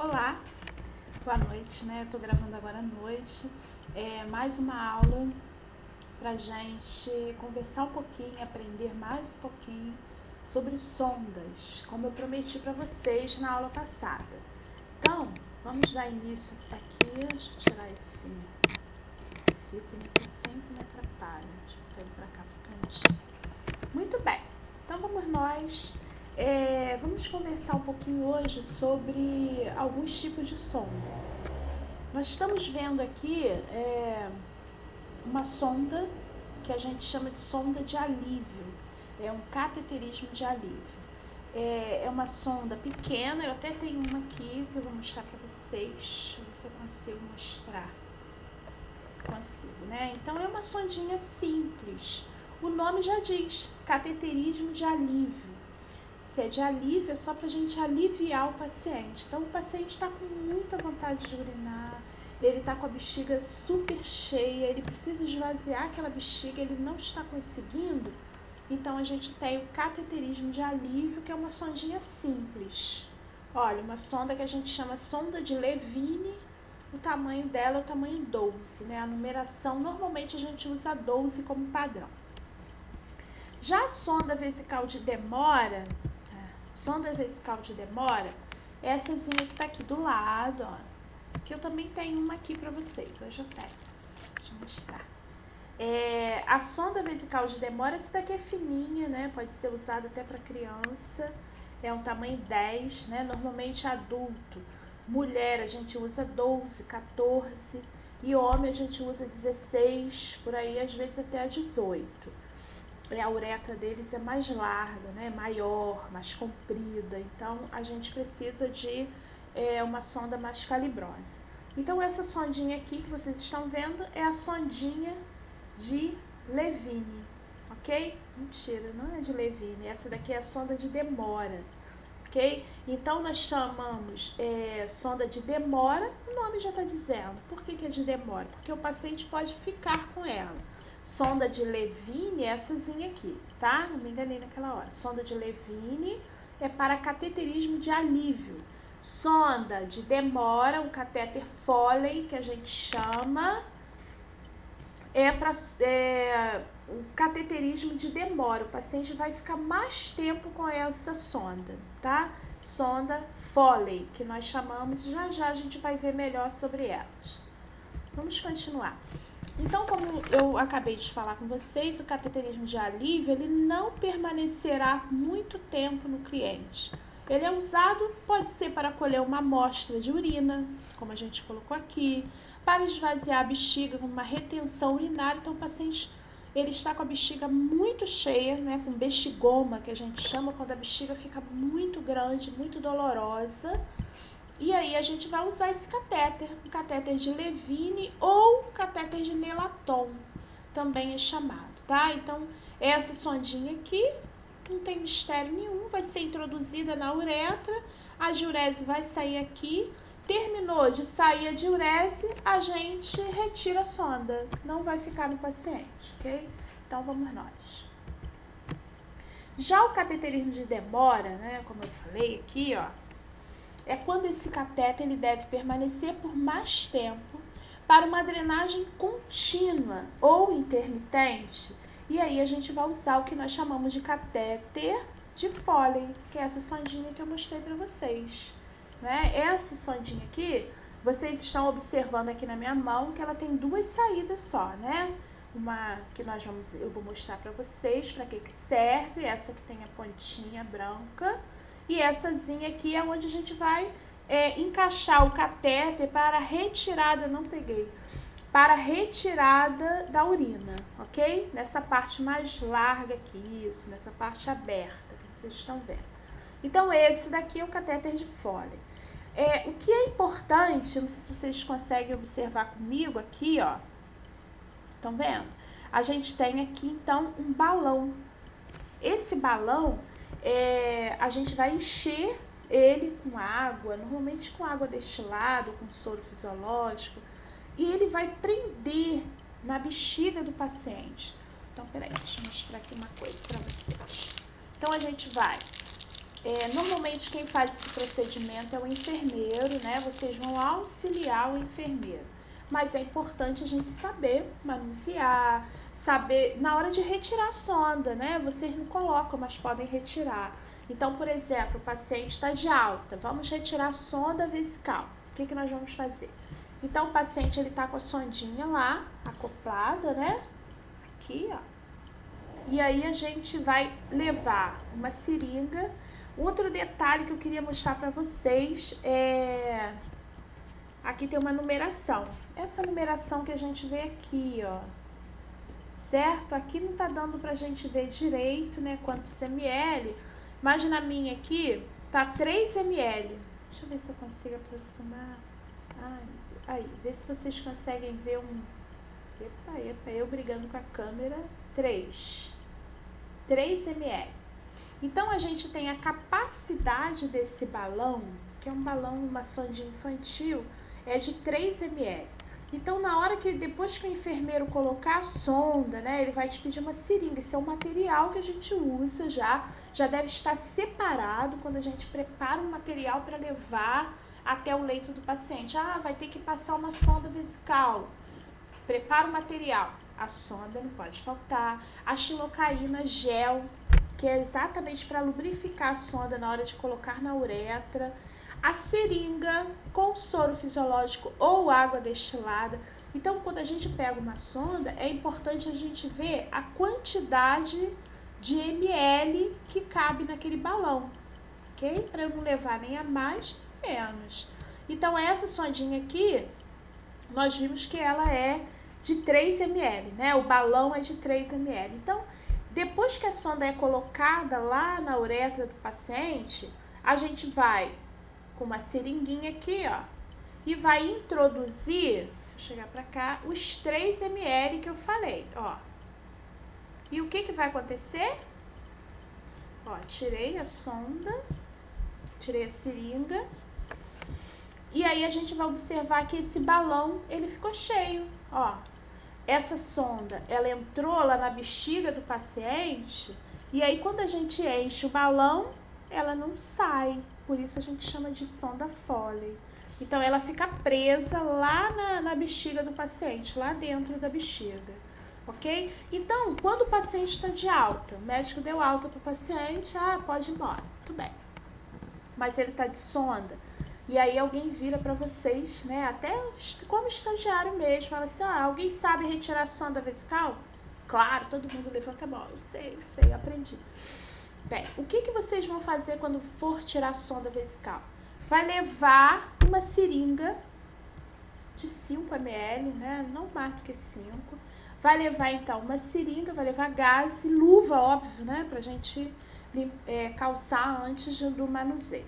Olá, boa noite, né? Eu tô gravando agora à noite. Mais uma aula pra gente conversar um pouquinho, aprender mais um pouquinho sobre sondas, como eu prometi para vocês na aula passada. Então, vamos dar início aqui. Deixa eu tirar esse ícone aqui, sempre me atrapalha. Deixa eu botar ele pra cá pro cantinho. Muito bem, então vamos nós. Vamos conversar um pouquinho hoje sobre alguns tipos de sonda. Nós estamos vendo aqui uma sonda que a gente chama de sonda de alívio, é um cateterismo de alívio. É uma sonda pequena, eu até tenho uma aqui que eu vou mostrar para vocês, se eu consigo mostrar. Consigo, né? Então é uma sondinha simples. O nome já diz, cateterismo de alívio. Se é de alívio, é só para a gente aliviar o paciente. Então, o paciente está com muita vontade de urinar, ele está com a bexiga super cheia, ele precisa esvaziar aquela bexiga, ele não está conseguindo. Então, a gente tem o cateterismo de alívio, que é uma sondinha simples. Olha, uma sonda que a gente chama sonda de Levine, o tamanho dela é o tamanho 12, né? A numeração, normalmente a gente usa 12 como padrão. Já a sonda vesical de demora, essazinha que tá aqui do lado, ó, que eu também tenho uma aqui pra vocês, hoje eu tenho, deixa eu mostrar. A sonda vesical de demora, essa daqui é fininha, né, pode ser usada até pra criança, é um tamanho 10, né, normalmente adulto. Mulher a gente usa 12, 14, e homem a gente usa 16, por aí às vezes até 18. A uretra deles é mais larga, né, maior, mais comprida, então a gente precisa de uma sonda mais calibrosa. Então essa sondinha aqui que vocês estão vendo é a sondinha de Levine, ok? Mentira, não é de Levine, essa daqui é a sonda de demora, ok? Então nós chamamos sonda de demora, o nome já está dizendo. Por que é de demora? Porque o paciente pode ficar com ela. Sonda de Levine éessazinha aqui, tá? Não me enganei naquela hora. Sonda de Levine é para cateterismo de alívio. Sonda de demora, um catéter Foley, que a gente chama, é para o cateterismo de demora. O paciente vai ficar mais tempo com essa sonda, tá? Sonda Foley, que nós chamamos, já a gente vai ver melhor sobre elas. Vamos continuar. Então, como eu acabei de falar com vocês, o cateterismo de alívio, ele não permanecerá muito tempo no cliente. Ele é usado, pode ser para colher uma amostra de urina, como a gente colocou aqui, para esvaziar a bexiga com uma retenção urinária. Então, o paciente, ele está com a bexiga muito cheia, né, com bexigoma, que a gente chama quando a bexiga fica muito grande, muito dolorosa. E aí a gente vai usar esse catéter, um catéter de Levine ou um catéter de Nelaton, também é chamado, tá? Então, essa sondinha aqui, não tem mistério nenhum, vai ser introduzida na uretra, a diurese vai sair aqui, terminou de sair a diurese, a gente retira a sonda, não vai ficar no paciente, ok? Então, vamos nós. Já o cateterismo de demora, né, como eu falei aqui, ó, é quando esse catéter ele deve permanecer por mais tempo para uma drenagem contínua ou intermitente. E aí a gente vai usar o que nós chamamos de catéter de Foley, que é essa sondinha que eu mostrei para vocês, né? Essa sondinha aqui, vocês estão observando aqui na minha mão que ela tem duas saídas só, né? Uma que eu vou mostrar para vocês para que serve, essa que tem a pontinha branca. Eessazinha aqui é onde a gente vai encaixar o catéter para a retirada, para a retirada da urina, ok? Nessa parte mais larga aqui, isso, nessa parte aberta que vocês estão vendo. Então, esse daqui é o catéter de Foley. O que é importante, não sei se vocês conseguem observar comigo aqui, ó. Estão vendo? A gente tem aqui, então, um balão. Esse balão, a gente vai encher ele com água, normalmente com água destilada, com soro fisiológico, e ele vai prender na bexiga do paciente. Então, peraí, deixa eu mostrar aqui uma coisa para vocês. Então, a gente vai Normalmente quem faz esse procedimento é o enfermeiro, né? Vocês vão auxiliar o enfermeiro. Mas é importante a gente saber manusear, saber na hora de retirar a sonda, né? Vocês não colocam, mas podem retirar. Então, por exemplo, o paciente está de alta, vamos retirar a sonda vesical. O que nós vamos fazer? Então, o paciente ele tá com a sondinha lá, acoplada, né? Aqui, ó. E aí a gente vai levar uma seringa. Outro detalhe que eu queria mostrar para vocês é... Aqui tem uma numeração. Essa numeração que a gente vê aqui, ó. Certo? Aqui não tá dando pra gente ver direito, né? Quantos ml. Mas na minha aqui, tá 3 ml. Deixa eu ver se eu consigo aproximar. Ai, aí, vê se vocês conseguem ver um... Epa, eu brigando com a câmera. 3 ml. Então, a gente tem a capacidade desse balão, que é um balão, uma sondinha infantil, é de 3 ml. Então, na hora que, depois que o enfermeiro colocar a sonda, né, ele vai te pedir uma seringa. Esse é um material que a gente usa já deve estar separado quando a gente prepara um material para levar até o leito do paciente. Ah, vai ter que passar uma sonda vesical. Prepara o material. A sonda não pode faltar. A xilocaína gel, que é exatamente para lubrificar a sonda na hora de colocar na uretra. A seringa com soro fisiológico ou água destilada. Então, quando a gente pega uma sonda, é importante a gente ver a quantidade de ml que cabe naquele balão, ok? Para eu não levar nem a mais nem a menos. Então, essa sondinha aqui, nós vimos que ela é de 3 ml, né? O balão é de 3 ml. Então, depois que a sonda é colocada lá na uretra do paciente, a gente vai com uma seringuinha aqui, ó, e vai introduzir, deixa eu chegar pra cá, os 3 ml que eu falei, ó. E o que vai acontecer? Ó, tirei a sonda, tirei a seringa, e aí a gente vai observar que esse balão, ele ficou cheio, ó. Essa sonda, ela entrou lá na bexiga do paciente, e aí quando a gente enche o balão, ela não sai. Por isso a gente chama de sonda Foley. Então, ela fica presa lá na bexiga do paciente, lá dentro da bexiga, ok? Então, quando o paciente está de alta, o médico deu alta para o paciente, pode ir embora, tudo bem. Mas ele está de sonda, e aí alguém vira para vocês, né, até como estagiário mesmo, fala assim, alguém sabe retirar a sonda vesical? Claro, todo mundo levanta a mão, eu sei, aprendi. Bem, o que vocês vão fazer quando for tirar a sonda vesical? Vai levar uma seringa de 5 ml, né? Não mais do que 5. Vai levar, então, uma seringa, vai levar gás e luva, óbvio, né? Pra gente calçar antes do manuseio.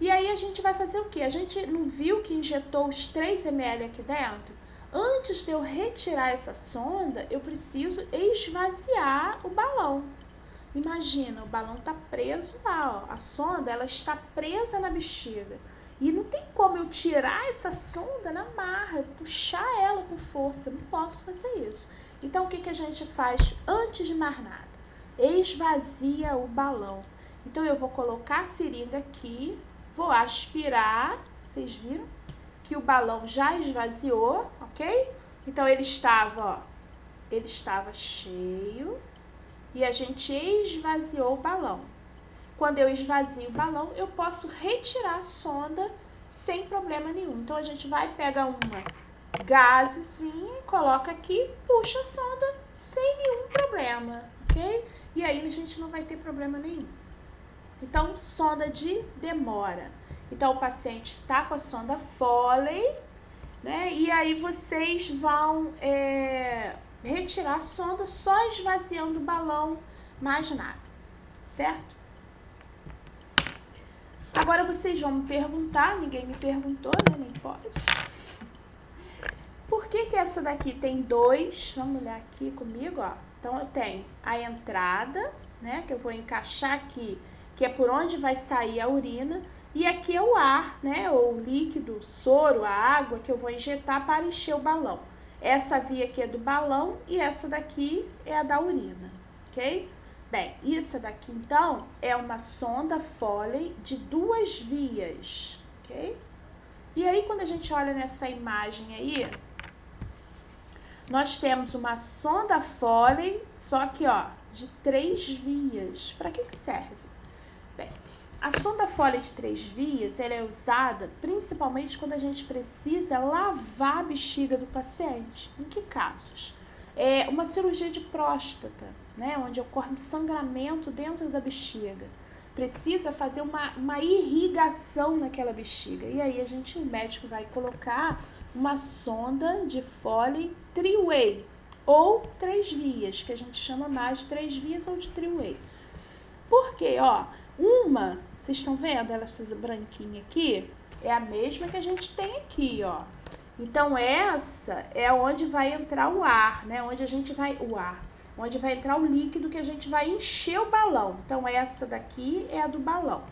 E aí, a gente vai fazer o quê? A gente não viu que injetou os 3 ml aqui dentro? Antes de eu retirar essa sonda, eu preciso esvaziar o balão. Imagina, o balão tá preso lá, ó. A sonda, ela está presa na bexiga. E não tem como eu tirar essa sonda na marra, puxar ela com força. Não posso fazer isso. Então, o que a gente faz antes de mais nada? Esvazia o balão. Então, eu vou colocar a seringa aqui, vou aspirar. Vocês viram que o balão já esvaziou, ok? Então, ele estava cheio. E a gente esvaziou o balão. Quando eu esvazio o balão, eu posso retirar a sonda sem problema nenhum. Então, a gente vai pegar uma gazezinha, coloca aqui, puxa a sonda sem nenhum problema, ok? E aí, a gente não vai ter problema nenhum. Então, sonda de demora. Então, o paciente está com a sonda Foley, né? E aí, vocês vão... retirar a sonda só esvaziando o balão, mais nada, certo? Agora vocês vão me perguntar, ninguém me perguntou, né? Nem pode. Por que essa daqui tem 2? Vamos olhar aqui comigo, ó. Então, eu tenho a entrada, né? Que eu vou encaixar aqui, que é por onde vai sair a urina. E aqui é o ar, né? Ou o líquido, o soro, a água que eu vou injetar para encher o balão. Essa via aqui é do balão e essa daqui é a da urina, ok? Bem, isso daqui, então, é uma sonda Foley de 2 vias, ok? E aí, quando a gente olha nessa imagem aí, nós temos uma sonda Foley, só que, ó, de 3 vias. Para que serve? Bem, a sonda Foley de 3 vias, ela é usada principalmente quando a gente precisa lavar a bexiga do paciente. Em que casos? É uma cirurgia de próstata, né, onde ocorre um sangramento dentro da bexiga. Precisa fazer uma irrigação naquela bexiga. E aí o médico vai colocar uma sonda de Foley three-way, ou 3 vias, que a gente chama mais de 3 vias ou de three-way. Por quê? Ó, vocês estão vendo ela essa branquinha aqui? É a mesma que a gente tem aqui, ó. Então, essa é onde vai entrar o ar, né? Onde vai entrar o líquido que a gente vai encher o balão. Então, essa daqui é a do balão.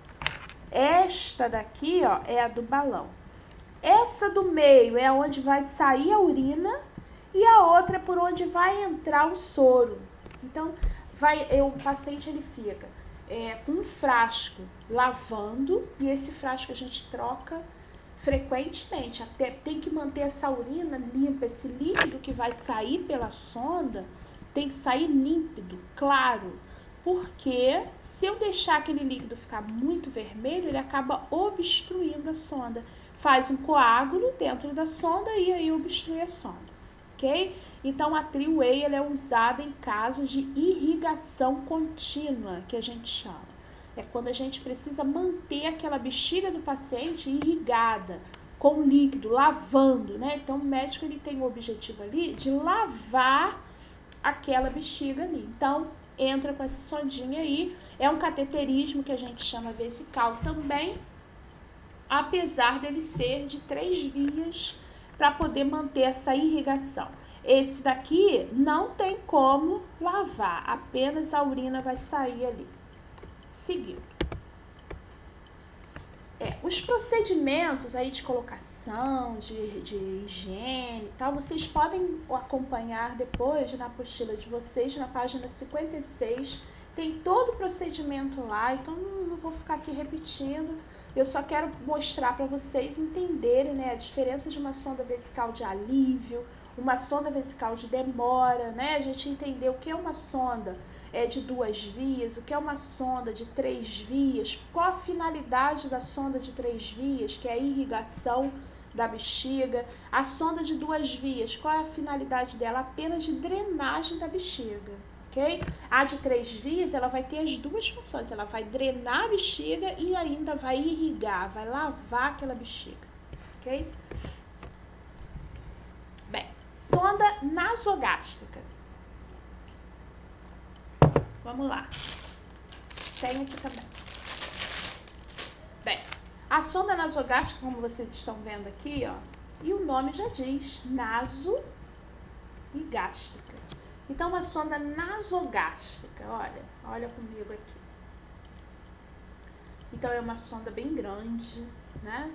Esta daqui, ó, é a do balão. Essa do meio é onde vai sair a urina e a outra é por onde vai entrar o soro. Então, o paciente ele fica com um frasco lavando, e esse frasco a gente troca frequentemente, até tem que manter essa urina limpa, esse líquido que vai sair pela sonda tem que sair límpido, claro, porque se eu deixar aquele líquido ficar muito vermelho, ele acaba obstruindo a sonda, faz um coágulo dentro da sonda e aí obstrui a sonda, ok? Então, a three-way ela é usada em casos de irrigação contínua, que a gente chama. É quando a gente precisa manter aquela bexiga do paciente irrigada com líquido, lavando, né? Então, o médico ele tem o objetivo ali de lavar aquela bexiga ali. Então, entra com essa sondinha aí. É um cateterismo que a gente chama vesical também, apesar dele ser de 3 vias para poder manter essa irrigação. Esse daqui não tem como lavar, apenas a urina vai sair ali. Seguindo. Os procedimentos aí de colocação, de higiene e tal, vocês podem acompanhar depois na apostila de vocês, na página 56, tem todo o procedimento lá, então não vou ficar aqui repetindo, eu só quero mostrar para vocês entenderem, né, a diferença de uma sonda vesical de alívio, uma sonda vesical de demora, né, a gente entender o que é uma sonda de 2 vias, o que é uma sonda de 3 vias, qual a finalidade da sonda de 3 vias, que é a irrigação da bexiga, a sonda de 2 vias, qual é a finalidade dela? Apenas de drenagem da bexiga, ok? A de 3 vias, ela vai ter as duas funções, ela vai drenar a bexiga e ainda vai irrigar, vai lavar aquela bexiga, ok? Bem, sonda nasogástrica. Vamos lá. Tem aqui também. Bem, a sonda nasogástrica, como vocês estão vendo aqui, ó, e o nome já diz, naso e gástrica. Então, uma sonda nasogástrica, olha comigo aqui. Então, é uma sonda bem grande, né?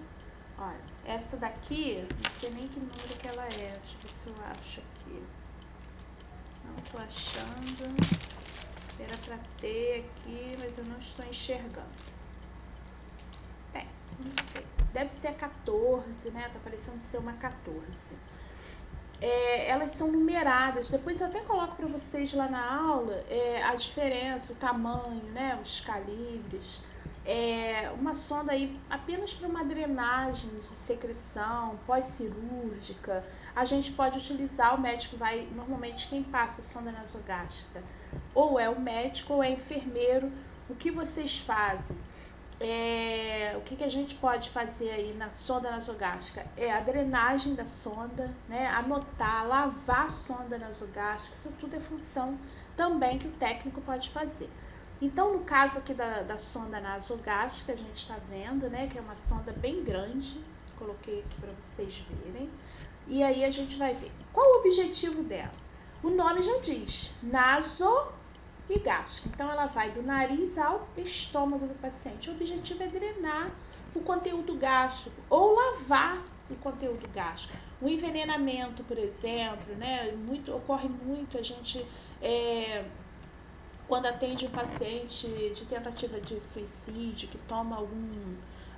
Olha, essa daqui, não sei nem que número que ela é, deixa eu ver se eu acho aqui. Não tô achando. Era para ter aqui, mas eu não estou enxergando. Não sei. Deve ser a 14, né? Tá parecendo ser uma 14. Elas são numeradas. Depois eu até coloco para vocês lá na aula a diferença, o tamanho, né? Os calibres. Uma sonda aí apenas para uma drenagem de secreção pós-cirúrgica. A gente pode utilizar, o médico vai, normalmente quem passa a sonda nasogástrica ou é o médico ou é enfermeiro. O que vocês fazem? O que a gente pode fazer aí na sonda nasogástrica? É a drenagem da sonda, né? Anotar, lavar a sonda nasogástrica, isso tudo é função também que o técnico pode fazer. Então, no caso aqui da sonda nasogástrica, a gente está vendo, né, que é uma sonda bem grande, coloquei aqui para vocês verem, e aí a gente vai ver. Qual o objetivo dela? O nome já diz, naso e gástrica. Então, ela vai do nariz ao estômago do paciente. O objetivo é drenar o conteúdo gástrico ou lavar o conteúdo gástrico. O envenenamento, por exemplo, né, ocorre muito a gente quando atende um paciente de tentativa de suicídio, que toma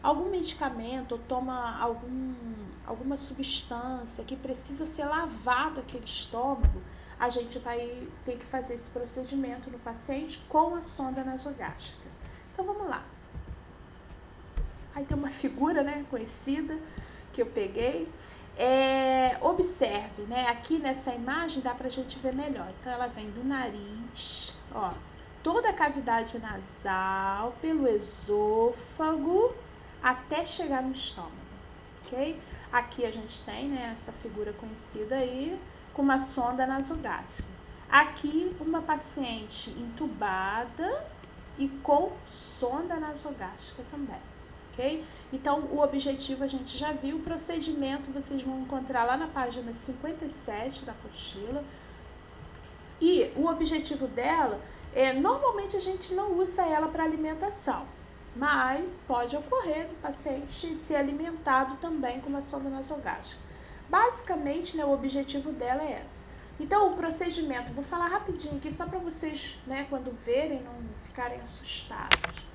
algum medicamento ou toma alguma substância que precisa ser lavado aquele estômago, a gente vai ter que fazer esse procedimento no paciente com a sonda nasogástrica. Então vamos lá. Aí tem uma figura, né, conhecida que eu peguei. Observe, né, aqui nessa imagem dá pra gente ver melhor. Então ela vem do nariz, ó, toda a cavidade nasal, pelo esôfago, até chegar no estômago, ok? Aqui a gente tem, né, essa figura conhecida aí, com uma sonda nasogástrica. Aqui uma paciente entubada e com sonda nasogástrica também. Okay? Então, o objetivo a gente já viu, o procedimento vocês vão encontrar lá na página 57 da apostila. E o objetivo dela normalmente a gente não usa ela para alimentação, mas pode ocorrer do paciente ser alimentado também com uma sonda nasogástrica. Basicamente, né, o objetivo dela é esse. Então, o procedimento, vou falar rapidinho aqui só para vocês, né, quando verem, não ficarem assustados.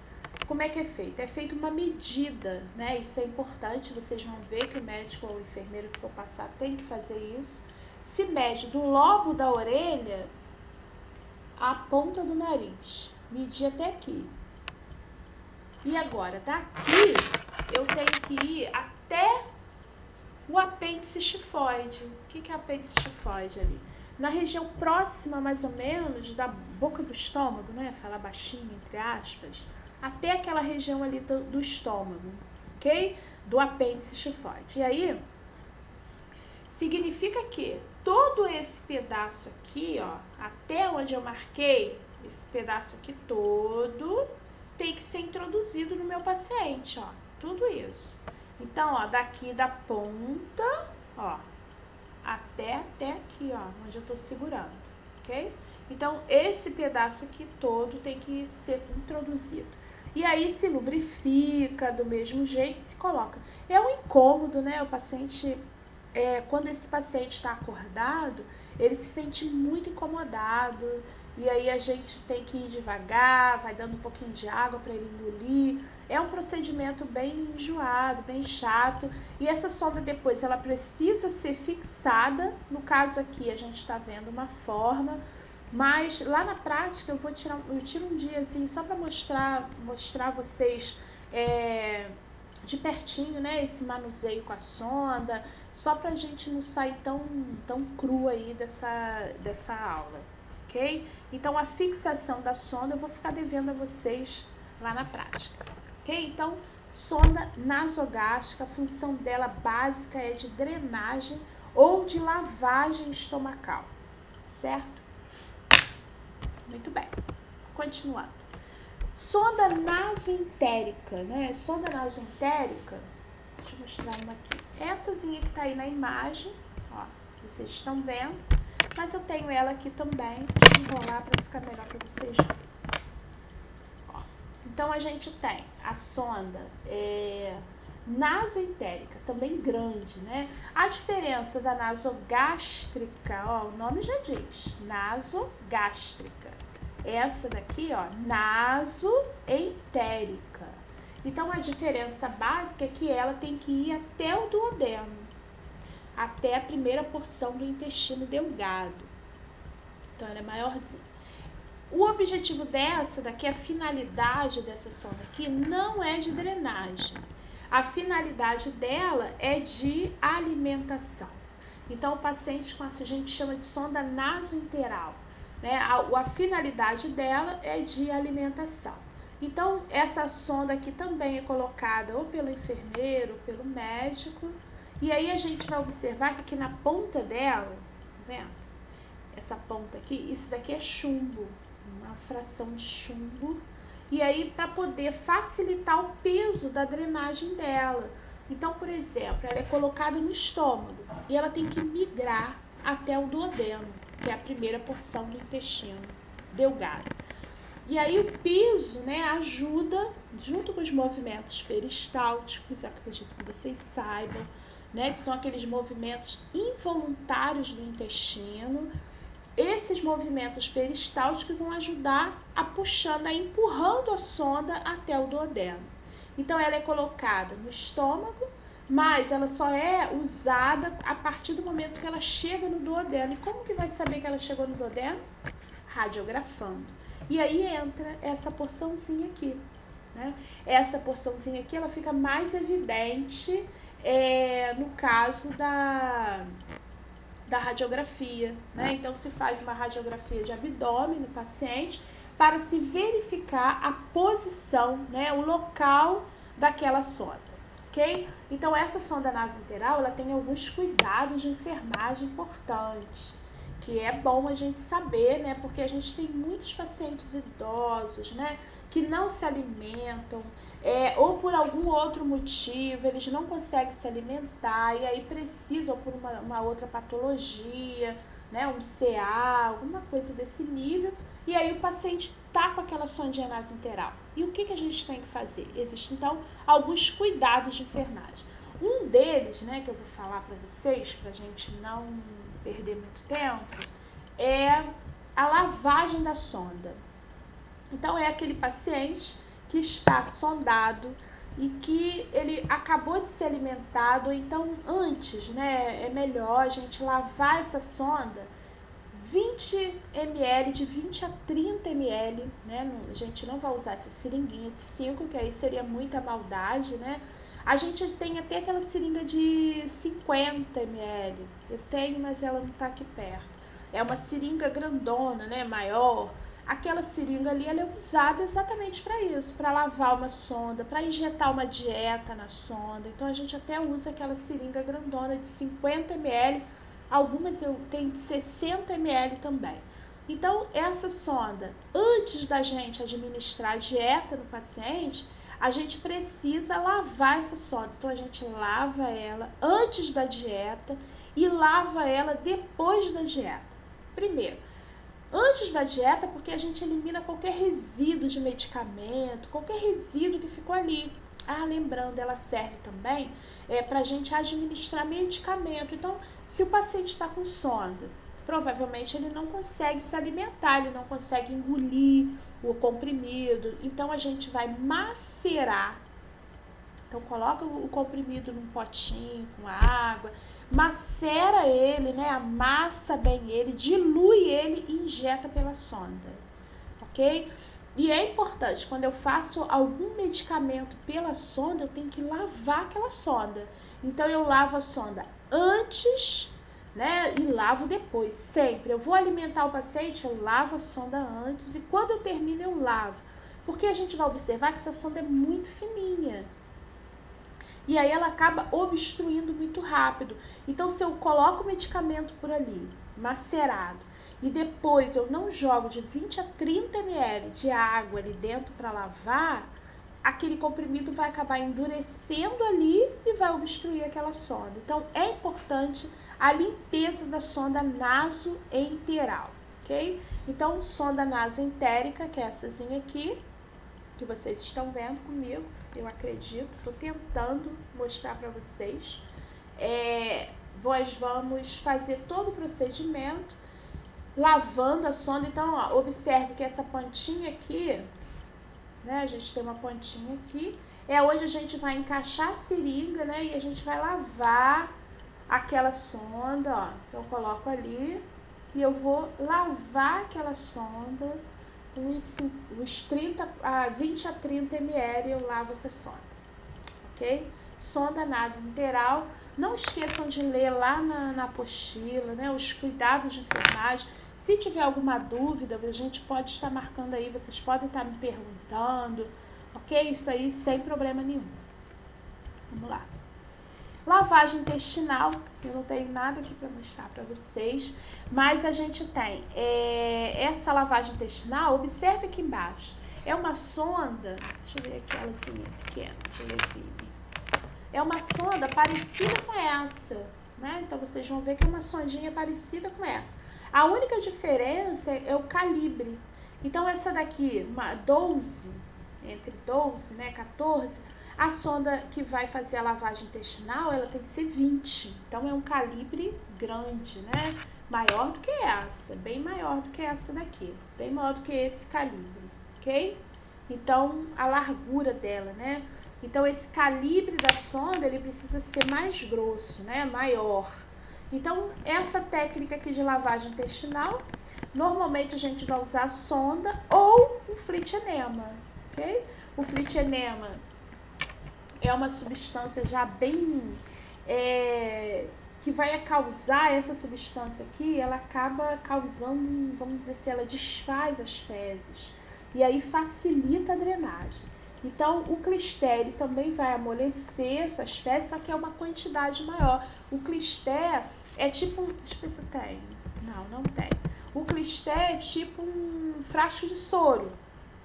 Como é que é feito? É feita uma medida, né? Isso é importante, vocês vão ver que o médico ou o enfermeiro que for passar tem que fazer isso. Se mede do lobo da orelha à ponta do nariz. Medir até aqui. E agora, daqui, eu tenho que ir até o apêndice xifoide. O que é apêndice xifoide ali? Na região próxima, mais ou menos, da boca do estômago, né? Falar baixinho, entre aspas. Até aquela região ali do estômago, ok? Do apêndice xifoide. E aí, significa que todo esse pedaço aqui, ó, até onde eu marquei, esse pedaço aqui todo, tem que ser introduzido no meu paciente, ó, tudo isso. Então, ó, daqui da ponta, ó, até aqui, ó, onde eu tô segurando, ok? Então, esse pedaço aqui todo tem que ser introduzido. E aí se lubrifica do mesmo jeito, se coloca. É um incômodo, né? O paciente, quando esse paciente está acordado, ele se sente muito incomodado. E aí a gente tem que ir devagar, vai dando um pouquinho de água para ele engolir. É um procedimento bem enjoado, bem chato. E essa sonda depois, ela precisa ser fixada. No caso aqui, a gente está vendo uma forma. Mas lá na prática eu tiro um dia assim só para mostrar a vocês de pertinho, né, esse manuseio com a sonda, só pra gente não sair tão cru aí dessa aula, ok? Então a fixação da sonda eu vou ficar devendo a vocês lá na prática, ok? Então, sonda nasogástrica, a função dela básica é de drenagem ou de lavagem estomacal, certo? Muito bem, continuando. Sonda nasoentérica, né? Sonda nasoentérica, deixa eu mostrar uma aqui.Essazinha que tá aí na imagem, ó, vocês estão vendo, mas eu tenho ela aqui também, deixa eu enrolar para ficar melhor para vocês verem. Ó, então a gente tem a sonda nasoentérica, também grande, né? A diferença da nasogástrica, ó, o nome já diz, nasogástrica. Essa daqui, ó, nasoentérica. Então, a diferença básica é que ela tem que ir até o duodeno, até a primeira porção do intestino delgado. Então, ela é maiorzinha. O objetivo dessa daqui, a finalidade dessa sonda aqui, não é de drenagem. A finalidade dela é de alimentação. Então, o paciente com essa a gente chama de sonda nasoenteral, né? A finalidade dela é de alimentação. Então, essa sonda aqui também é colocada ou pelo enfermeiro, ou pelo médico. E aí a gente vai observar que aqui na ponta dela, tá vendo? Essa ponta aqui, isso daqui é chumbo, uma fração de chumbo. E aí, para poder facilitar o peso da drenagem dela. Então, por exemplo, ela é colocada no estômago e ela tem que migrar até o duodeno, que é a primeira porção do intestino delgado. E aí o peso, né, ajuda, junto com os movimentos peristálticos, acredito que vocês saibam, né, que são aqueles movimentos involuntários do intestino, esses movimentos peristálticos vão ajudar a puxando, a empurrando a sonda até o duodeno. Então, ela é colocada no estômago, mas ela só é usada a partir do momento que ela chega no duodeno. E como que vai saber que ela chegou no duodeno? Radiografando. E aí entra essa porçãozinha aqui, né? Essa porçãozinha aqui, ela fica mais evidente no caso da radiografia, né? Então, se faz uma radiografia de abdômen no paciente para se verificar a posição, né? O local daquela sonda, ok? Então, essa sonda nasointeral, ela tem alguns cuidados de enfermagem importantes, que é bom a gente saber, né? Porque a gente tem muitos pacientes idosos, né? Que não se alimentam, ou por algum outro motivo, eles não conseguem se alimentar e aí precisam por uma outra patologia, né? Um CA, alguma coisa desse nível, e aí o paciente tá com aquela sondinha nasointeral. E o que a gente tem que fazer? Existem, então, alguns cuidados de enfermagem. Um deles, né, que eu vou falar para vocês, para a gente não perder muito tempo, é a lavagem da sonda. Então, é aquele paciente que está sondado e que ele acabou de ser alimentado, então antes, né, é melhor a gente lavar essa sonda 20 ml, de 20 a 30 ml, né, a gente não vai usar essa seringuinha de 5, que aí seria muita maldade, né. A gente tem até aquela seringa de 50 ml, eu tenho, mas ela não está aqui perto. É uma seringa grandona, né, maior. Aquela seringa ali, ela é usada exatamente para isso, para lavar uma sonda, para injetar uma dieta na sonda. Então, a gente até usa aquela seringa grandona de 50 ml, algumas eu tenho de 60 ml também. Então, essa sonda, antes da gente administrar a dieta no paciente, a gente precisa lavar essa sonda. Então, a gente lava ela antes da dieta e lava ela depois da dieta. Primeiro, antes da dieta, porque a gente elimina qualquer resíduo de medicamento, qualquer resíduo que ficou ali. Ah, lembrando, ela serve também para a gente administrar medicamento. Então, se o paciente está com sonda, provavelmente ele não consegue se alimentar, ele não consegue engolir o comprimido. Então, a gente vai macerar. Então, coloca o comprimido num potinho com água, macera ele, né? Amassa bem ele, dilui ele e injeta pela sonda, ok? E é importante, quando eu faço algum medicamento pela sonda, eu tenho que lavar aquela sonda. Então, eu lavo a sonda antes, né? E lavo depois, sempre. Eu vou alimentar o paciente, eu lavo a sonda antes e quando eu termino, eu lavo. Porque a gente vai observar que essa sonda é muito fininha. E aí ela acaba obstruindo muito rápido. Então, se eu coloco o medicamento por ali, macerado, e depois eu não jogo de 20 a 30 ml de água ali dentro para lavar, aquele comprimido vai acabar endurecendo ali e vai obstruir aquela sonda. Então, é importante a limpeza da sonda nasoenteral, ok? Então, sonda nasoentérica, que é essazinha aqui, que vocês estão vendo comigo, eu acredito, estou tentando mostrar para vocês. Nós vamos fazer todo o procedimento, lavando a sonda. Então, ó, observe que essa pontinha aqui, né, a gente tem uma pontinha aqui, é onde a gente vai encaixar a seringa, né, e a gente vai lavar aquela sonda, ó. Então, eu coloco ali e eu vou lavar aquela sonda. Uns 20 a 30 ml eu lavo essa sonda, ok? Sonda nasointeral. Não esqueçam de ler lá na apostila, né, os cuidados de enfermagem. Se tiver alguma dúvida, a gente pode estar marcando aí, vocês podem estar me perguntando, ok? Isso aí sem problema nenhum. Vamos lá. Lavagem intestinal, eu não tenho nada aqui para mostrar para vocês, mas a gente tem essa lavagem intestinal, observe aqui embaixo, é uma sonda, deixa eu ver aqui, elazinha pequena, de Levine, é uma sonda parecida com essa, né? Então vocês vão ver que é uma sondinha parecida com essa. A única diferença é o calibre. Então essa daqui, uma 12, entre 12, né, 14, a sonda que vai fazer a lavagem intestinal, ela tem que ser 20. Então, é um calibre grande, né? Maior do que essa, bem maior do que essa daqui, bem maior do que esse calibre, ok? Então, a largura dela, né? Então, esse calibre da sonda, ele precisa ser mais grosso, né? Maior. Então, essa técnica aqui de lavagem intestinal, normalmente a gente vai usar a sonda ou o flit enema, ok? O flit enema é uma substância já bem... que vai causar essa substância aqui, ela acaba causando, vamos dizer assim, ela desfaz as fezes e aí facilita a drenagem. Então, o Clisté também vai amolecer essas fezes, só que é uma quantidade maior. O Clisté é tipo, deixa eu ver se tem, não tem. O Clisté é tipo um frasco de soro,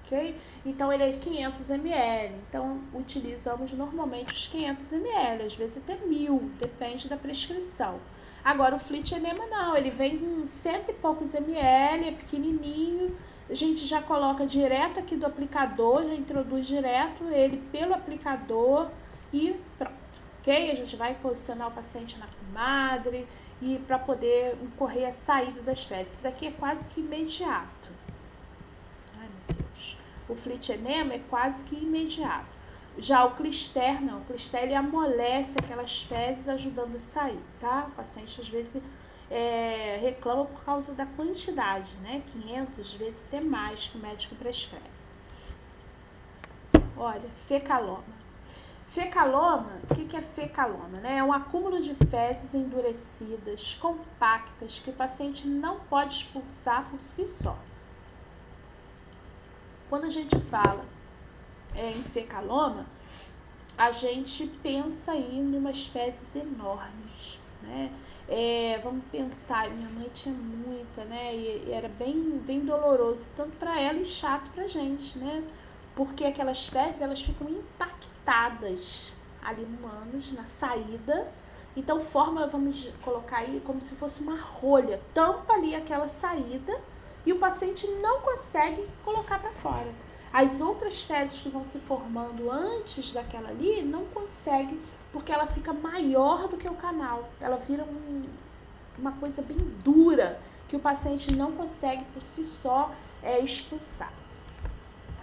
ok? Então, ele é 500 ml, então utilizamos normalmente os 500 ml, às vezes até 1000, depende da prescrição. Agora, o flit enema não, ele vem com 100 e poucos ml, é pequenininho, a gente já coloca direto aqui do aplicador, já introduz direto ele pelo aplicador e pronto, ok? A gente vai posicionar o paciente na comadre e para poder ocorrer a saída das fezes. Isso daqui é quase que imediato. Ai, meu Deus. O flit enema é quase que imediato. Já o Clisté, não. O Clisté, ele amolece aquelas fezes ajudando a sair, tá? O paciente, às vezes, reclama por causa da quantidade, né? 500, às vezes até mais que o médico prescreve. Olha, fecaloma. Fecaloma, o que é fecaloma? Né? É um acúmulo de fezes endurecidas, compactas, que o paciente não pode expulsar por si só. Quando a gente fala em fecaloma, a gente pensa aí em umas fezes enormes, né? Vamos pensar, minha mãe tinha muita, né? E era bem doloroso, tanto para ela e chato pra gente, né? Porque aquelas fezes, elas ficam impactadas ali no ânus, na saída. Então forma, vamos colocar aí, como se fosse uma rolha, tampa ali aquela saída e o paciente não consegue colocar para fora. As outras fezes que vão se formando antes daquela ali não consegue, porque ela fica maior do que o canal. Ela vira uma coisa bem dura que o paciente não consegue por si só expulsar.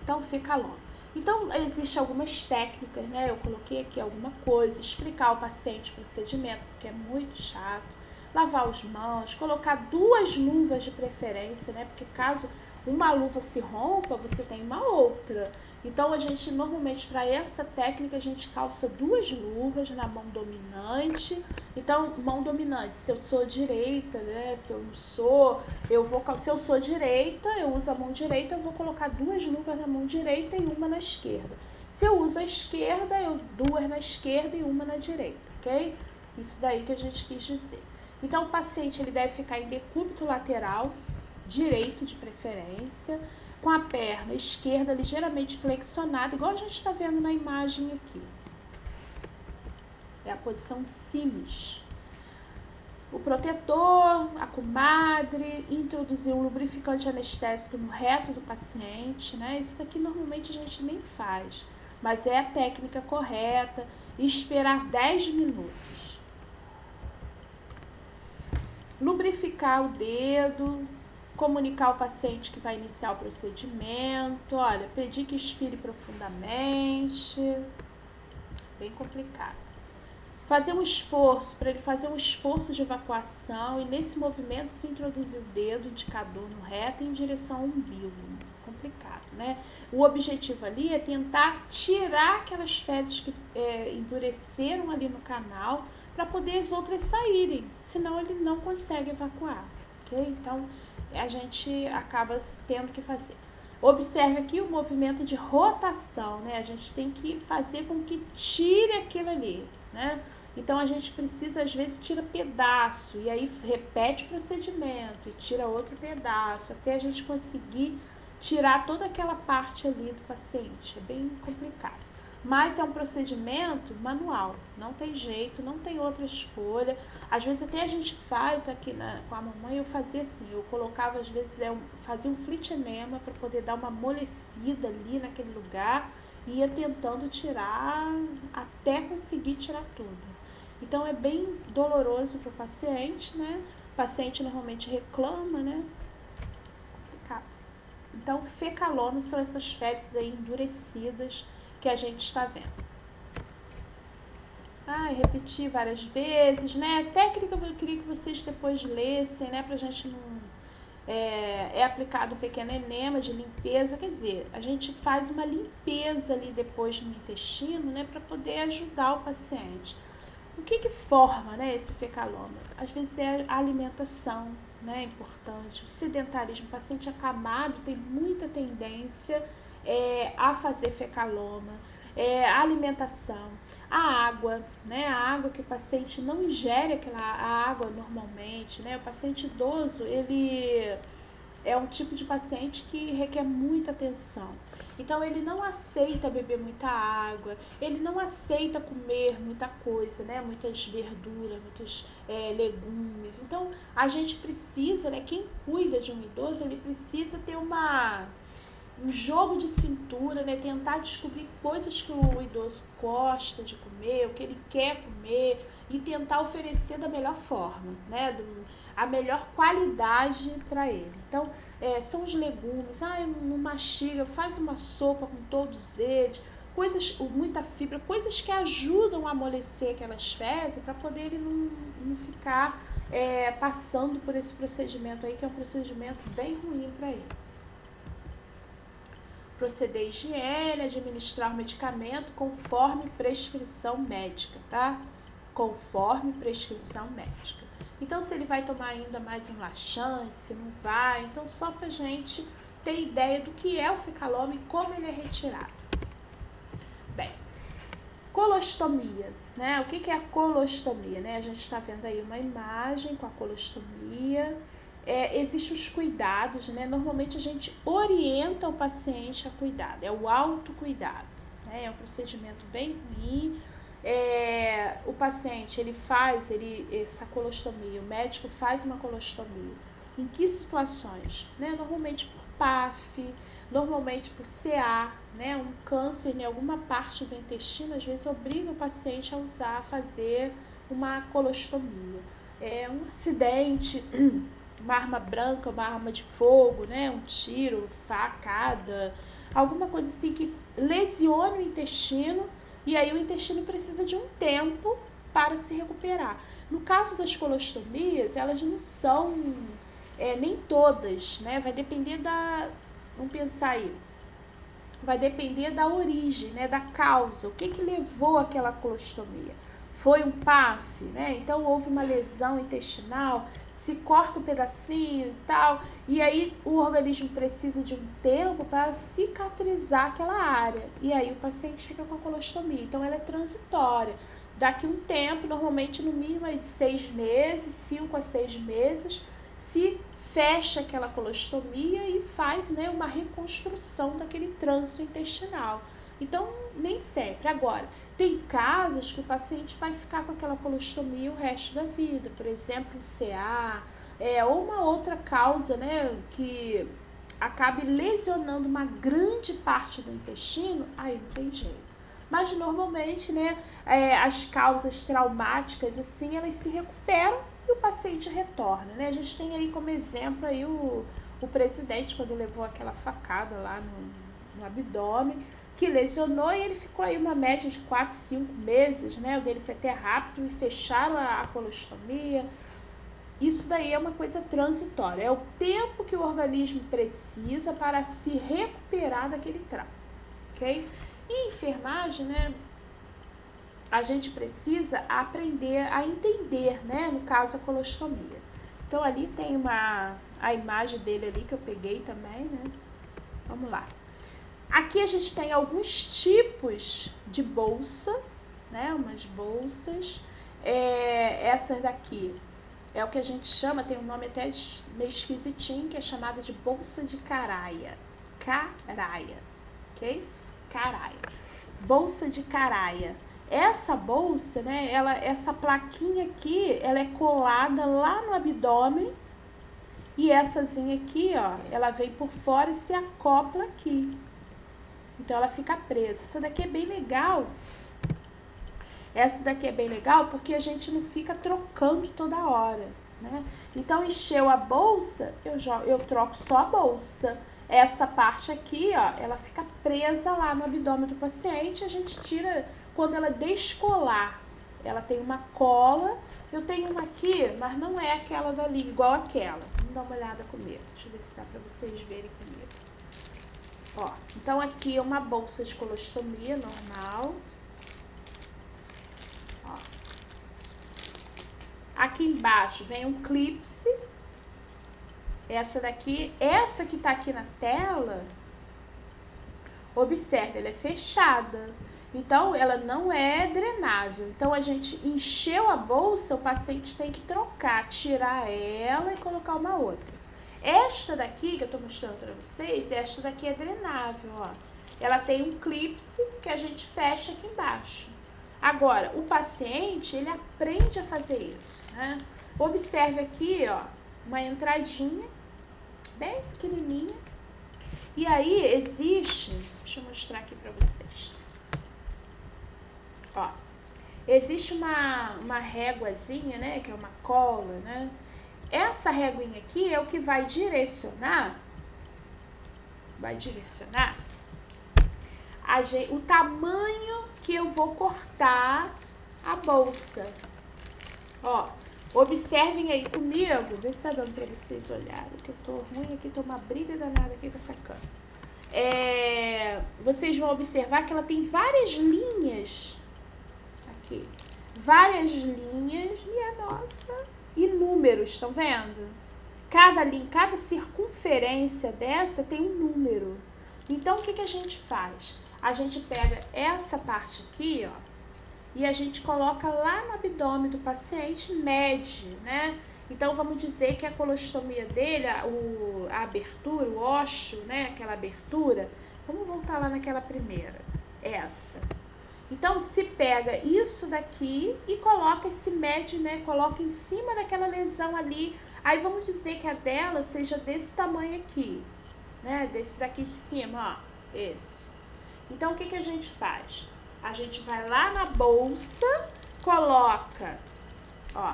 Então, fecaloma. Então, existem algumas técnicas, né? Eu coloquei aqui alguma coisa, explicar ao paciente o procedimento, porque é muito chato. Lavar as mãos, colocar 2 luvas de preferência, né? Porque caso uma luva se rompa, você tem uma outra. Então, a gente, normalmente, para essa técnica, a gente calça 2 luvas na mão dominante. Então, mão dominante, se eu sou direita, né? Se eu não sou, se eu sou direita, eu uso a mão direita, eu vou colocar 2 luvas na mão direita e uma na esquerda. Se eu uso a esquerda, 2 na esquerda e uma na direita, ok? Isso daí que a gente quis dizer. Então, o paciente, ele deve ficar em decúbito lateral, direito de preferência, com a perna esquerda ligeiramente flexionada, igual a gente está vendo na imagem aqui. É a posição de Simes. O protetor, a comadre, introduzir um lubrificante anestésico no reto do paciente, né? Isso aqui normalmente a gente nem faz, mas é a técnica correta, e esperar 10 minutos. Lubrificar o dedo, comunicar ao paciente que vai iniciar o procedimento, olha, pedir que expire profundamente, bem complicado. Fazer um esforço, para ele fazer um esforço de evacuação e nesse movimento se introduzir o dedo indicador no reto em direção ao umbigo, complicado, né? O objetivo ali é tentar tirar aquelas fezes que endureceram ali no canal para poder as outras saírem, senão ele não consegue evacuar, ok? Então, a gente acaba tendo que fazer. Observe aqui o movimento de rotação, né? A gente tem que fazer com que tire aquilo ali, né? Então, a gente precisa, às vezes, tira pedaço, e aí repete o procedimento, e tira outro pedaço, até a gente conseguir tirar toda aquela parte ali do paciente. É bem complicado. Mas é um procedimento manual, não tem jeito, não tem outra escolha. Às vezes até a gente faz aqui com a mamãe, eu fazia assim, eu colocava às vezes, fazia um flit enema para poder dar uma amolecida ali naquele lugar e ia tentando tirar até conseguir tirar tudo. Então é bem doloroso para o paciente, né? paciente normalmente reclama, né? Complicado. Então, fecalome são essas fezes aí endurecidas que a gente está vendo. Repetir várias vezes, né? Técnica eu queria que vocês depois lessem, né? Pra gente não... É aplicado um pequeno enema de limpeza, quer dizer, a gente faz uma limpeza ali depois no intestino, né? Pra poder ajudar o paciente. O que forma, né, esse fecaloma? Às vezes é a alimentação, né? É importante. O sedentarismo, o paciente acamado tem muita tendência a fazer fecaloma. A alimentação, a água, né? A água que o paciente não ingere a água normalmente, né? O paciente idoso, ele é um tipo de paciente que requer muita atenção. Então, ele não aceita beber muita água, ele não aceita comer muita coisa, né? Muitas verduras, muitos legumes. Então, a gente precisa, né? Quem cuida de um idoso, ele precisa ter um jogo de cintura, né? Tentar descobrir coisas que o idoso gosta de comer, o que ele quer comer e tentar oferecer da melhor forma, né? A melhor qualidade para ele. Então, são os legumes, não mastiga, faz uma sopa com todos eles, coisas, muita fibra, coisas que ajudam a amolecer aquelas fezes para poder ele não ficar passando por esse procedimento aí, que é um procedimento bem ruim para ele. Proceder à higiene, administrar o medicamento conforme prescrição médica, tá? Conforme prescrição médica. Então, se ele vai tomar ainda mais um laxante, se não vai, então só pra gente ter ideia do que é o fecalome e como ele é retirado. Bem, colostomia, né? O que é a colostomia, né? A gente está vendo aí uma imagem com a colostomia. Existem os cuidados, né? Normalmente a gente orienta o paciente a cuidado, é o autocuidado, né? É um procedimento bem ruim. O paciente, ele faz essa colostomia, o médico faz uma colostomia. Em que situações? Né? Normalmente por PAF, normalmente por CA, né? Um câncer em alguma parte do intestino, às vezes obriga o paciente a fazer uma colostomia. Um acidente, uma arma branca, uma arma de fogo, né? Um tiro, facada, alguma coisa assim que lesione o intestino. E aí o intestino precisa de um tempo para se recuperar. No caso das colostomias, elas não são nem todas, né? Vai depender vamos pensar aí, vai depender da origem, né? Da causa. O que levou àquela colostomia? Foi um PAF, né? Então houve uma lesão intestinal, se corta um pedacinho e tal, e aí o organismo precisa de um tempo para cicatrizar aquela área, e aí o paciente fica com a colostomia. Então ela é transitória. Daqui um tempo, normalmente no mínimo de 6 meses, 5 a 6 meses, se fecha aquela colostomia e faz, né, uma reconstrução daquele trânsito intestinal. Então, nem sempre. Agora, tem casos que o paciente vai ficar com aquela colostomia o resto da vida, por exemplo, CA, ou uma outra causa, né, que acabe lesionando uma grande parte do intestino, aí não tem jeito. Mas, normalmente, né, as causas traumáticas, assim, elas se recuperam e o paciente retorna, né? A gente tem aí como exemplo aí o presidente, quando levou aquela facada lá no abdômen, que lesionou, e ele ficou aí uma média de 4, 5 meses, né? O dele foi até rápido e fecharam a colostomia. Isso daí é uma coisa transitória, é o tempo que o organismo precisa para se recuperar daquele trauma, ok? E enfermagem, né? A gente precisa aprender a entender, né? No caso, a colostomia. Então, ali tem a imagem dele ali que eu peguei também, né? Vamos lá. Aqui a gente tem alguns tipos de bolsa, né? Umas bolsas. Essas daqui é o que a gente chama, tem um nome até meio esquisitinho, que é chamada de bolsa de Caraia. Caraia, ok? Caraia. Bolsa de Caraia. Essa bolsa, né? Essa plaquinha aqui, ela é colada lá no abdômen. Eessazinha aqui, ó, ela vem por fora e se acopla aqui. Então, ela fica presa. Essa daqui é bem legal. Essa daqui é bem legal porque a gente não fica trocando toda hora. né? Então, encheu a bolsa, eu troco só a bolsa. Essa parte aqui, ó, ela fica presa lá no abdômen do paciente, a gente tira quando ela descolar. Ela tem uma cola, eu tenho uma aqui, mas não é aquela dali, igual aquela. Vamos dar uma olhada comigo, deixa eu ver se dá pra vocês verem comigo. Ó, então aqui é uma bolsa de colostomia normal. Ó. Aqui embaixo vem um clipse. Essa daqui, essa que tá aqui na tela, observe, ela é fechada. Então, ela não é drenável. Então, a gente encheu a bolsa, o paciente tem que trocar, tirar ela e colocar uma outra. Esta daqui, que eu tô mostrando pra vocês, esta daqui é drenável, ó. Ela tem um clipse que a gente fecha aqui embaixo. Agora, o paciente, ele aprende a fazer isso, né? Observe aqui, ó, uma entradinha, bem pequenininha. E aí, existe, deixa eu mostrar aqui pra vocês. Ó, existe uma réguazinha, né, que é uma cola, né? Essa réguinha aqui é o que vai direcionar o tamanho que eu vou cortar a bolsa. Ó, observem aí comigo, vê se tá dando pra vocês olharem, que eu tô ruim aqui, tô uma briga danada aqui com essa câmera. Vocês vão observar que ela tem várias linhas. Aqui. Várias linhas, minha nossa, e números, estão vendo? Cada linha, cada circunferência dessa tem um número. Então, o que que a gente faz? A gente pega essa parte aqui, ó, e a gente coloca lá no abdômen do paciente, mede, né? Então, vamos dizer que a colostomia dele, a abertura, o ósseo, né? Aquela abertura, vamos voltar lá naquela primeira, essa. Então, se pega isso daqui e coloca esse MED, né? Coloca em cima daquela lesão ali. Aí, vamos dizer que a dela seja desse tamanho aqui, né? Desse daqui de cima, ó, esse. Então, o que que a gente faz? A gente vai lá na bolsa, coloca, ó,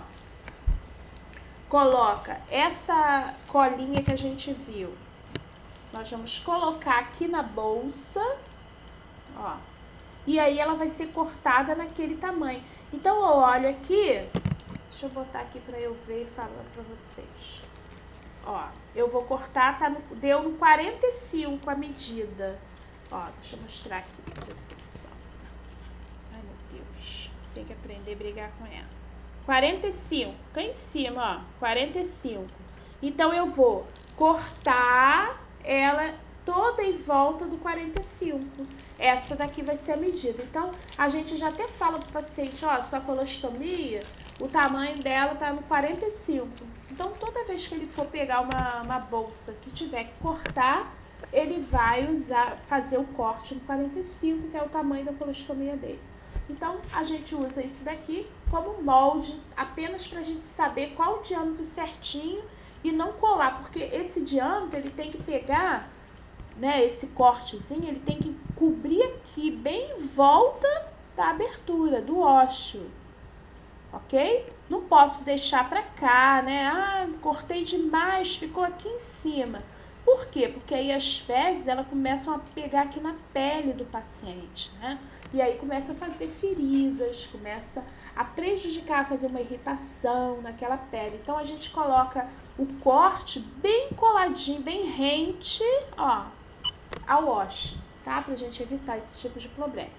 coloca essa colinha que a gente viu. Nós vamos colocar aqui na bolsa, ó. E aí ela vai ser cortada naquele tamanho. Então, eu olho aqui, deixa eu botar aqui pra eu ver e falar pra vocês. Ó, eu vou cortar, deu no 45 a medida. Ó, deixa eu mostrar aqui pra vocês, ó. Ai, meu Deus, tem que aprender a brigar com ela. 45, cá em cima, ó, 45. Então, eu vou cortar ela toda em volta do 45. Essa daqui vai ser a medida. Então, a gente já até fala pro paciente, ó, sua colostomia, o tamanho dela tá no 45. Então, toda vez que ele for pegar uma bolsa que tiver que cortar, ele vai fazer o corte no 45, que é o tamanho da colostomia dele. Então, a gente usa isso daqui como molde, apenas pra gente saber qual o diâmetro certinho e não colar, porque esse diâmetro, ele tem que pegar, né, esse cortezinho, ele tem que cobrir aqui, bem em volta da abertura, do ósseo, ok? Não posso deixar pra cá, né? Ah, cortei demais, ficou aqui em cima. Por quê? Porque aí as fezes, elas começam a pegar aqui na pele do paciente, né? E aí começa a fazer feridas, começa a prejudicar, a fazer uma irritação naquela pele. Então, a gente coloca o corte bem coladinho, bem rente, ó, ao ósseo, tá? Pra gente evitar esse tipo de problema.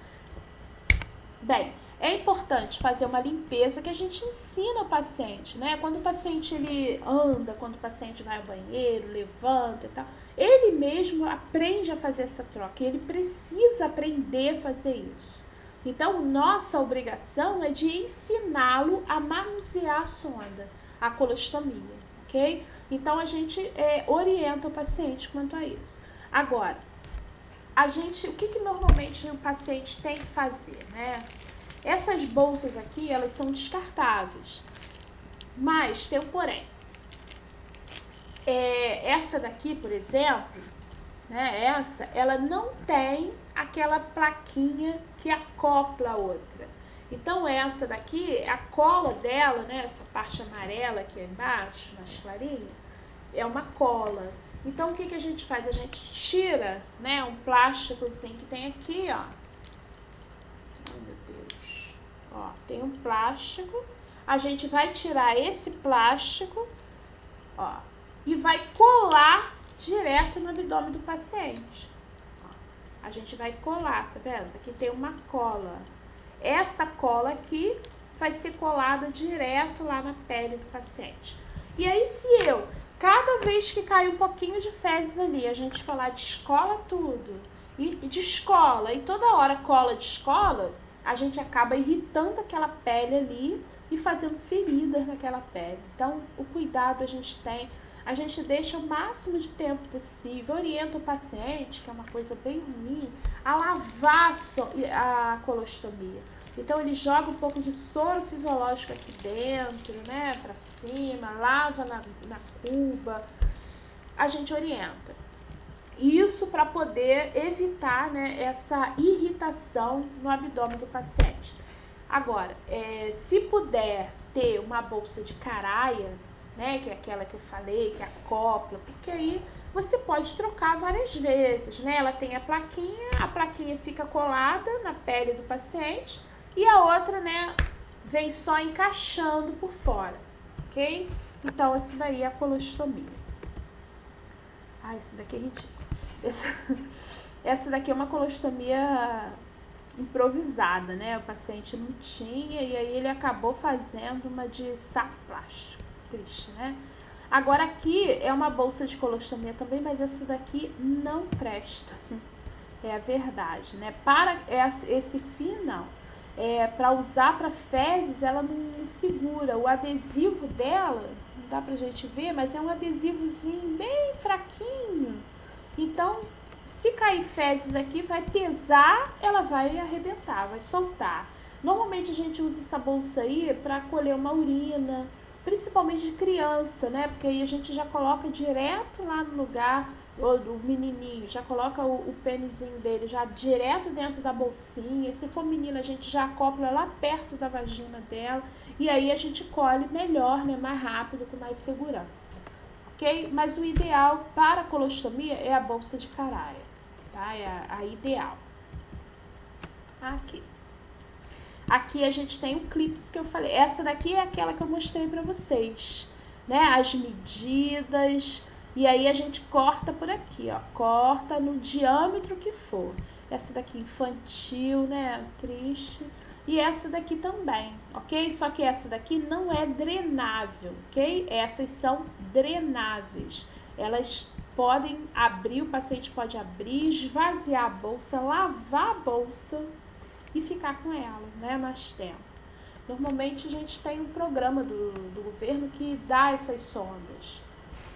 Bem, é importante fazer uma limpeza que a gente ensina o paciente, né? Quando o paciente ele anda, quando o paciente vai ao banheiro, levanta e tal, ele mesmo aprende a fazer essa troca, ele precisa aprender a fazer isso. Então, nossa obrigação é de ensiná-lo a manusear a sonda, a colostomia, ok? Então, a gente orienta o paciente quanto a isso. Agora, o que normalmente o paciente tem que fazer, né? Essas bolsas aqui, elas são descartáveis, mas tem um porém. Essa daqui, por exemplo, né, ela não tem aquela plaquinha que acopla a outra. Então essa daqui, a cola dela, né, essa parte amarela aqui embaixo, mais clarinha, é uma cola. Então o que a gente faz? A gente tira, né, um plástico assim que tem aqui, ó. Ai, meu Deus. Ó, tem um plástico. A gente vai tirar esse plástico, ó, e vai colar direto no abdômen do paciente. Ó, a gente vai colar, tá vendo? Aqui tem uma cola. Essa cola aqui vai ser colada direto lá na pele do paciente. E aí, se eu, cada vez que cai um pouquinho de fezes ali, a gente falar descola tudo, e descola, e toda hora cola, descola, a gente acaba irritando aquela pele ali e fazendo feridas naquela pele. Então, o cuidado a gente tem, a gente deixa o máximo de tempo possível, orienta o paciente, que é uma coisa bem ruim, a lavar a colostomia. Então, ele joga um pouco de soro fisiológico aqui dentro, né, pra cima, lava na cuba, a gente orienta. Isso para poder evitar, né, essa irritação no abdômen do paciente. Agora, se puder ter uma bolsa de caraia, né, que é aquela que eu falei, que acopla, porque aí você pode trocar várias vezes, né? Ela tem a plaquinha fica colada na pele do paciente e a outra, né, vem só encaixando por fora, ok? Então, esse daí é a colostomia. Ah, esse daqui é ridículo. Essa daqui é uma colostomia improvisada, né? O paciente não tinha e aí ele acabou fazendo uma de saco plástico. Triste, né? Agora aqui é uma bolsa de colostomia também, mas essa daqui não presta. É a verdade, né? Para esse fio, não. Para usar para fezes, ela não segura. O adesivo dela, não dá pra gente ver, mas é um adesivozinho bem fraquinho. Então, se cair fezes aqui, vai pesar, ela vai arrebentar, vai soltar. Normalmente a gente usa essa bolsa aí para colher uma urina, principalmente de criança, né? Porque aí a gente já coloca direto lá no lugar, o menininho, já coloca o pênisinho dele já direto dentro da bolsinha. Se for menina, a gente já acopla lá perto da vagina dela. E aí a gente colhe melhor, né? Mais rápido, com mais segurança. Ok? Mas o ideal para a colostomia é a bolsa de caraia, tá? É a ideal. Aqui. Aqui a gente tem o clips que eu falei. Essa daqui é aquela que eu mostrei pra vocês, né? As medidas. E aí a gente corta por aqui, ó. Corta no diâmetro que for. Essa daqui infantil, né? Triste. E essa daqui também, ok? Só que essa daqui não é drenável, ok? Essas são drenáveis. Elas podem abrir, o paciente pode abrir, esvaziar a bolsa, lavar a bolsa e ficar com ela, né? Mais tempo. Normalmente a gente tem um programa do governo que dá essas sondas,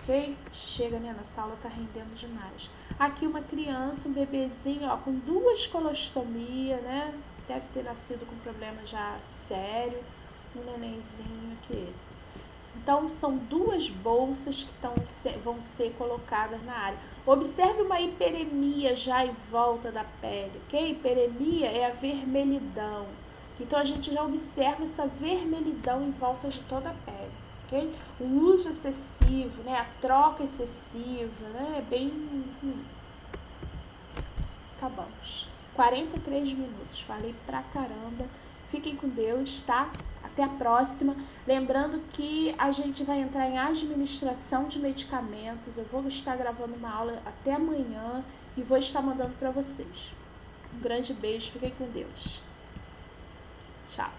ok? Chega, né? Nossa aula tá rendendo demais. Aqui uma criança, um bebezinho, ó, com 2 colostomias, né? Deve ter nascido com problema já sério, um nenenzinho aqui. Então, são 2 bolsas que vão ser colocadas na área. Observe uma hiperemia já em volta da pele, ok? Hiperemia é a vermelhidão. Então, a gente já observa essa vermelhidão em volta de toda a pele, ok? O uso excessivo, né? A troca excessiva, né? É bem ruim. Acabamos. 43 minutos, falei pra caramba. Fiquem com Deus, tá? Até a próxima. Lembrando que a gente vai entrar em administração de medicamentos. Eu vou estar gravando uma aula até amanhã e vou estar mandando para vocês. Um grande beijo, fiquem com Deus. Tchau.